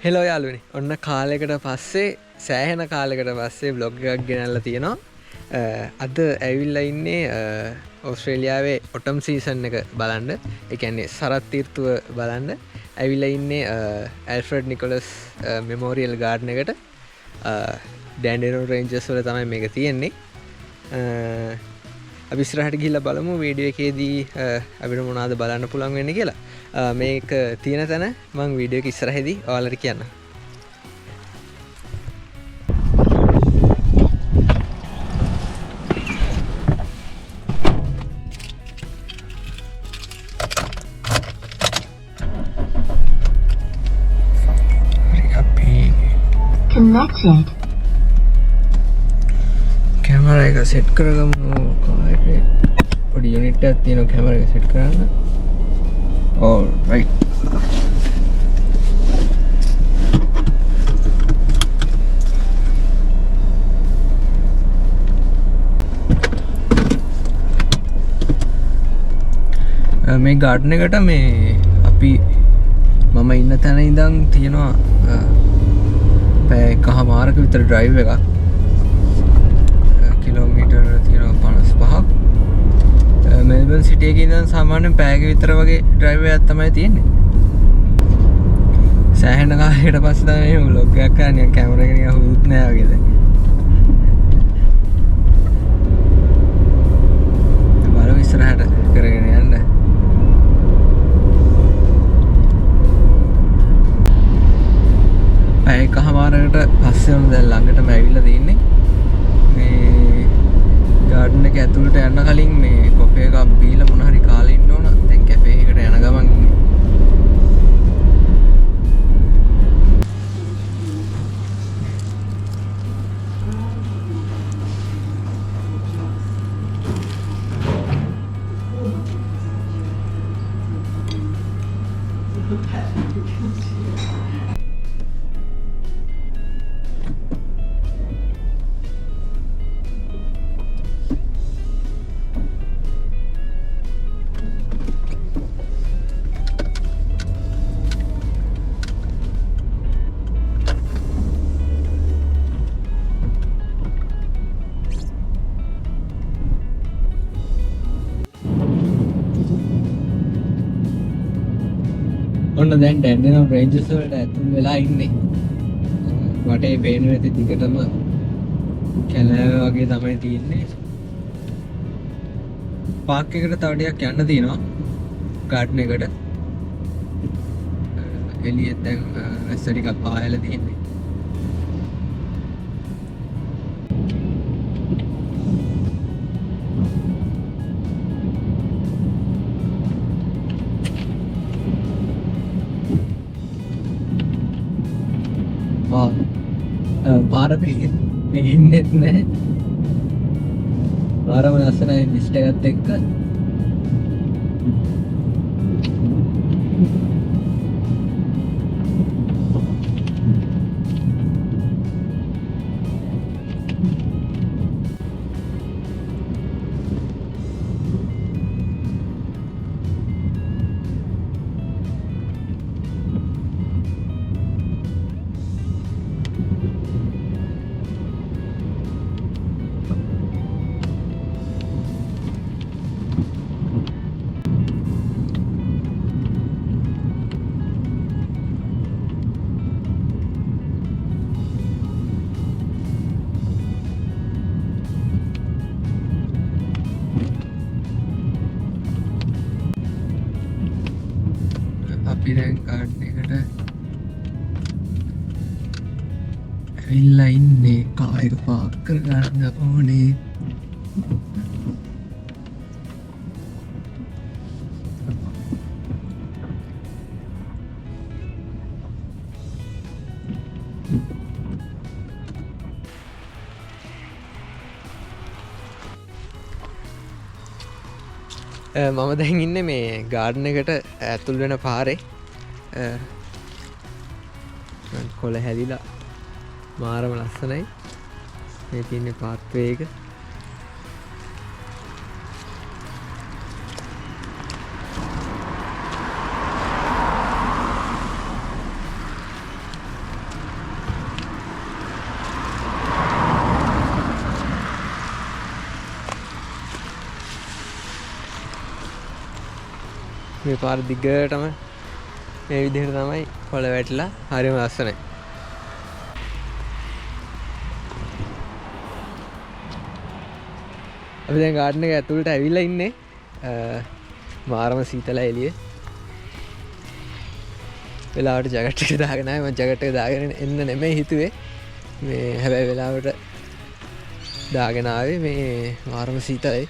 Hello යාළුවනි ඔන්න කාලෙකට පස්සේ සෑහෙන කාලෙකට පස්සේ බ්ලොග් එකක් ගෙනල්ලා තියෙනවා අද ඇවිල්ලා ඉන්නේ ඕස්ට්‍රේලියාවේ ඔටම් සීසන් එක බලන්න ඒ කියන්නේ සරත් තීර්තුව බලන්න ඇවිල්ලා ඉන්නේ ඇල්ෆ්‍රඩ් නිකොලස් මෙමෝරියල් ගාඩන් එකට ඩෑන්ඩනෝ රේන්ජර්ස් වල තමයි මේක තියෙන්නේ අපි ඉස්සරහට ගිහිල්ලා බලමු වීඩියෝ එකේදී අපිට මොනවද බලන්න පුළුවන් වෙන්නේ කියලා මේක තියෙන තැන මම වීඩියෝ එක ඉස්සරහදී ඔයාලට කියන්නම් Connected. කැමරා එක සෙට් කරගමු කාරේ පොඩි යුනිට් එකක් තියෙනවා කැමරා එක සෙට් කරන්න all right මේ ගාඩන් එකට මේ අපි මම ඉන්න තැන ඉඳන් තියෙනවා පැය එකමාරක විතර ඩ්‍රයිව් එකක් කිලෝමීටර් තියෙනවා 55ක් මෙල්බන් සිටි එකේ ඉඳන් සාමාන්‍යයෙන් පැයක විතර වගේ ඩ්‍රයිව් එකක් තමයි තියෙන්නේ සෑහෙන කාලයකට පස්සේ තමයි මේ vlog එකක් කරන්නේ කැමරා එක නිකන් හුරුත් නෑ වගේ දැන් බලමු ඉස්සරහට කරගෙන යන්න පැය එකමාරකට පස්සේ වුණ දැන් ළඟටම ඇවිල්ලා තින්නේ මේ ගාඩන් එක ඇතුළට යන්න කලින් මේ කොෆි එකක් බීලා මොන හරි කාලා ඉන්න ඕන දැන් කැෆේ එකට යන ගමන් ඉන්නේ ඔන්න දැන් ඩැන්ඩනෝ රේන්ජර්ස් වලට ඇතුල් වෙලා ඉන්නේ වටේ පේන ඇති දිගටම කැලෑ වගේ තමයි තියෙන්නේ පාක් එකට තව ටිකක් යන්න තියෙනවා ගාඩන් එකට එළියෙත් දැන් වැස්ස ටිකක් පායලා තියෙන්නේ පාර පේන්නෙත් නැහැ පාරම ලස්සනයි මිස්ට් එකත් එක්ක අපි දැන් ගාඩන් එකට ඇවිල්ලා ඉන්නේ කාර් එක පාක් කරගන්න ඕනේ මම දැන් ඉන්නේ මේ ගාඩන් එකට ඇතුල් වෙන පාරේ කොළ හැලිලා මාරම ලස්සනයි මේ තියෙන්නේ පාත්වේ එක මේ පාර දිගටම මේ විදිහට තමයි කොළ වැටිලා හරිම ලස්සනයි. අපි දැන් ගාඩන් එක ඇතුළට ඇවිල්ලා ඉන්නේ. මාරම සීතලයි එළියේ. වෙලාවට ජැකට් එක දාගෙන ආවේ. මම ජැකට් එක දාගෙන එන්න නෙමෙයි හිතුවේ. මේ හැබැයි වෙලාවට දාගෙන ආවේ. මේ මාරම සීතලයි.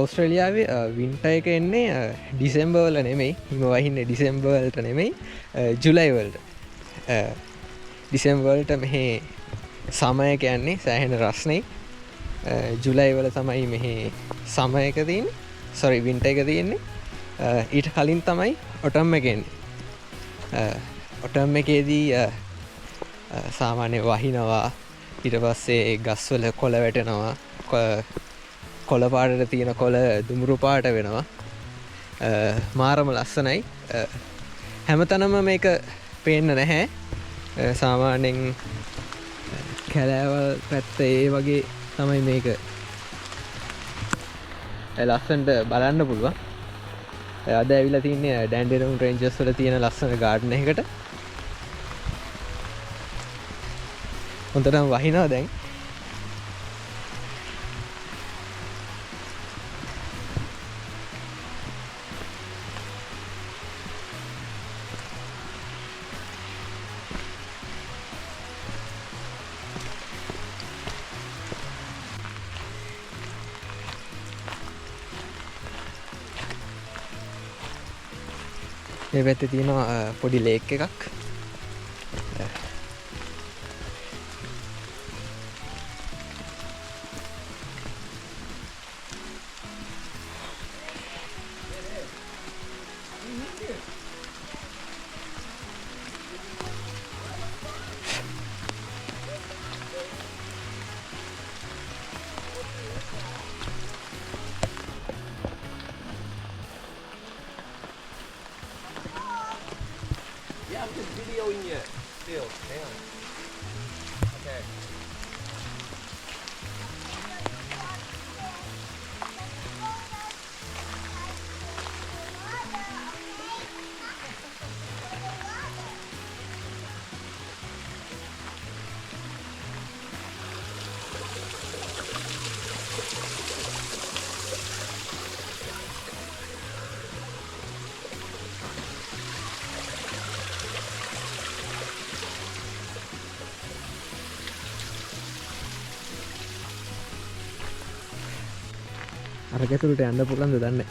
ඔස්ට්‍රේලියාවේ වින්ටර් එක එන්නේ ඩිසෙම්බර් වල නෙමෙයි. හිම වහින්නේ ඩිසෙම්බර් වලට නෙමෙයි. ජුලයි වලට. ඩිසෙම්බර් වලට මෙහි සමය කියන්නේ සෑහෙන රස්නේ. ජුලයි වල තමයි මෙහි සමය එක තියෙන්නේ. සෝරි වින්ටර් එක තියෙන්නේ. ඊට කලින් තමයි ඔටම් එක එන්නේ. ඔටම් එකේදී සාමාන්‍ය වහිනවා. ඊට පස්සේ ගස්වල කොළ වැටෙනවා. කොළ පාටට තියෙන කොළ දුමුරු පාට වෙනවා. මාරම ලස්සනයි. හැමතැනම මේක පේන්න නැහැ. සාමාන්‍යයෙන් කැලෑවල් පැත්ත ඒ වගේ තමයි මේක ලස්සනට බලන්න පුළුවන්. අද ඇවිල්ලා තින්නේ ඩැන්ඩියන් රේන්ජර්ස් වල තියෙන ලස්සන ගාඩන් එකකට. හොඳටම වහිනවා දැන්. මේ පැත්තේ තියෙනවා පොඩි ලේක් එකක්. I'm just videoing you still. Hang on. Okay. අර ගැතුළට යන්න පුළුවන්ද දන්නේ.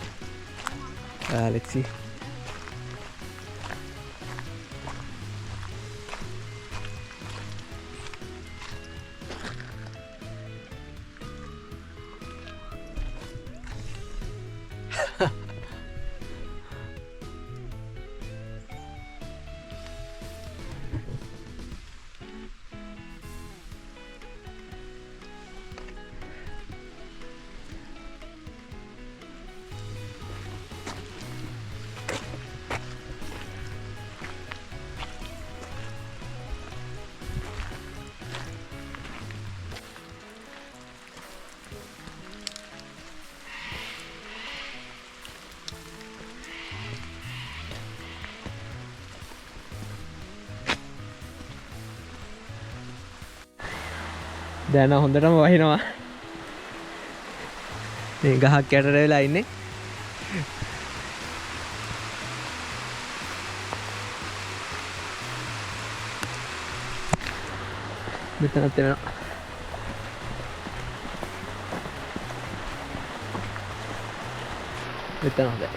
let's see. දැන් හොඳටම වහිනවා. මේ ගහක් යටට වෙලා ඉන්නේ. මෙතනත් වෙනවා. මෙතන හොඳයි.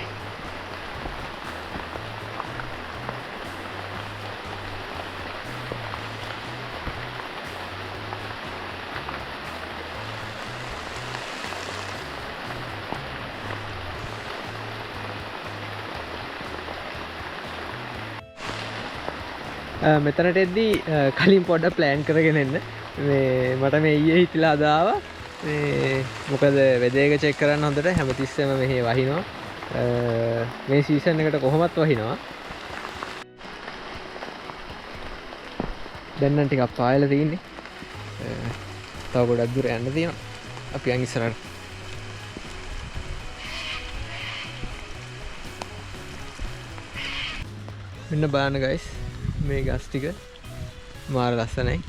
මෙතනට එද්දී කලින් පොඩ්ඩක් ප්ලෑන් කරගෙන එන්න. මේ මට මේ ඊයේ හිතලා අදාවා. මේ මොකද වෙදේක චෙක් කරන්න හොඳට හැමතිස්සෙම මෙහි වහිනවා. මේ සීසන් එකට කොහොමත් වහිනවා. දැන් නම් ටිකක් පායලා තියෙන්නේ. තව ගොඩක් දුර යන්න තියෙනවා. අපි යන් ඉස්සරහට. මෙන්න බලන්න guys. මේ ගස් ටික මාර ලස්සනයි.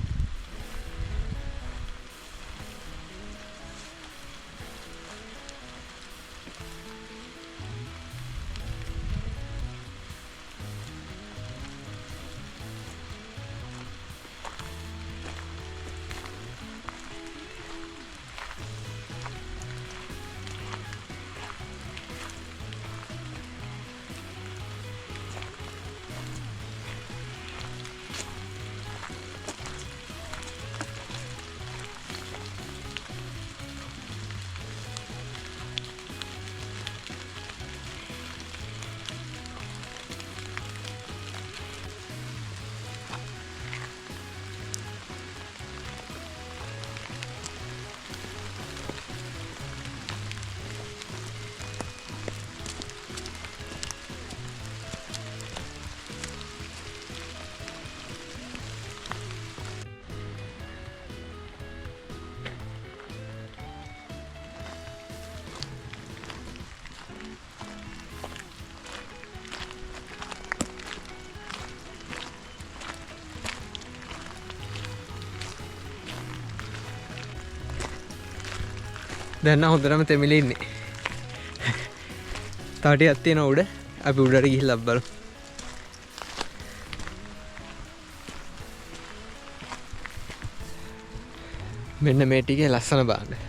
දැන් නම් හොඳටම තෙමිලි ඉන්නේ. තව ටිකක් තියෙනවා උඩ. අපි උඩට ගිහිල්ලා බලමු. මෙන්න මේ ටිකේ ලස්සන බලන්න.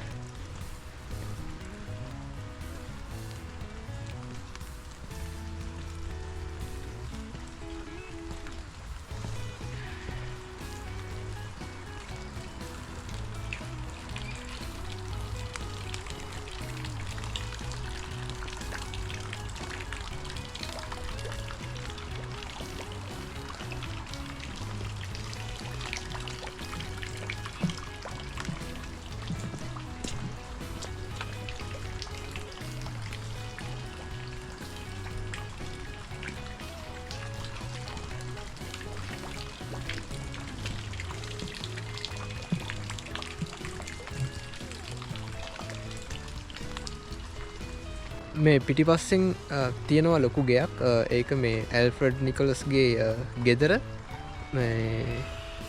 මේ පිටිපස්සෙන් තියෙනවා ලොකු ගෙයක්. ඒක මේ ඇල්ෆ්‍රඩ් නිකොලස්ගේ ගෙදර. මේ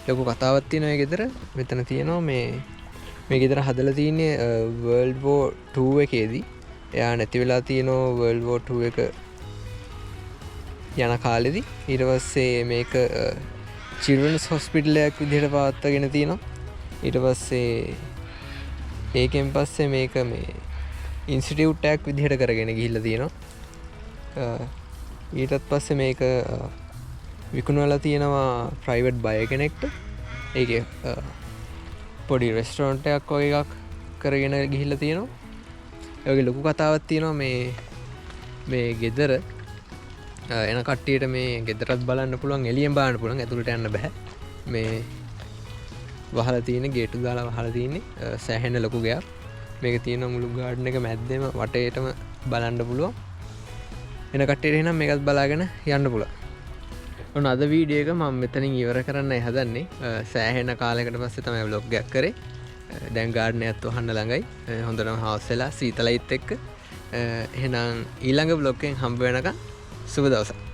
ලොකු කතාවක් තියෙනවා ඒ ගෙදර. මෙතන තියෙනවා මේ ගෙදර හදලා තියෙන්නේ World War 2 එකේදී. එයා නැති වෙලා තියෙනවා World War 2 එක යන කාලෙදී. ඊට පස්සේ මේක children's hospital එකක් විදිහට පවත්වාගෙන තියෙනවා. ඊට පස්සේ ඒකෙන් පස්සේ මේක මේ ඉන්ස්ටිටියුට් එකක් විදිහට කරගෙන ගිහිල්ලා තියෙනවා. ඊටත් පස්සේ මේක විකුණවලා තියෙනවා ප්‍රයිවට් බය කෙනෙක්ට. ඒකේ පොඩි රෙස්ටොරන්ට් එකක් වගේ එකක් කරගෙන ගිහිල්ලා තියෙනවා. ඒ වගේ ලොකු කතාවක් තියෙනවා මේ ගෙදර එන කට්ටියට මේ ගෙදරත් බලන්න පුළුවන්, එළියෙන් බලන්න පුළුවන්, ඇතුළට යන්න බෑ. මේ වහලා තියෙන ගේට්ටු දාලා වහලා තියෙන්නේ සෑහෙන ලොකු ගයක්. මේක තියෙන මුළු ගාඩන් එක මැද්දේම වටේටම බලන්න පුළුවන්. එන කට්ටියට එහෙනම් මේකත් බලාගෙන යන්න පුළුවන්. ඔන්න අද වීඩියෝ එක මම මෙතනින් ඉවර කරන්නයි හදන්නේ. සෑහෙන කාලයකට පස්සේ තමයි vlog එකක් කරේ. දැන් ගාඩන් එකත් වහන්න ළඟයි. හොඳටම හවස් වෙලා සීතලයිත් එක්ක. එහෙනම් ඊළඟ vlog එකෙන් හම්බ වෙනකන් සුබ දවසක්.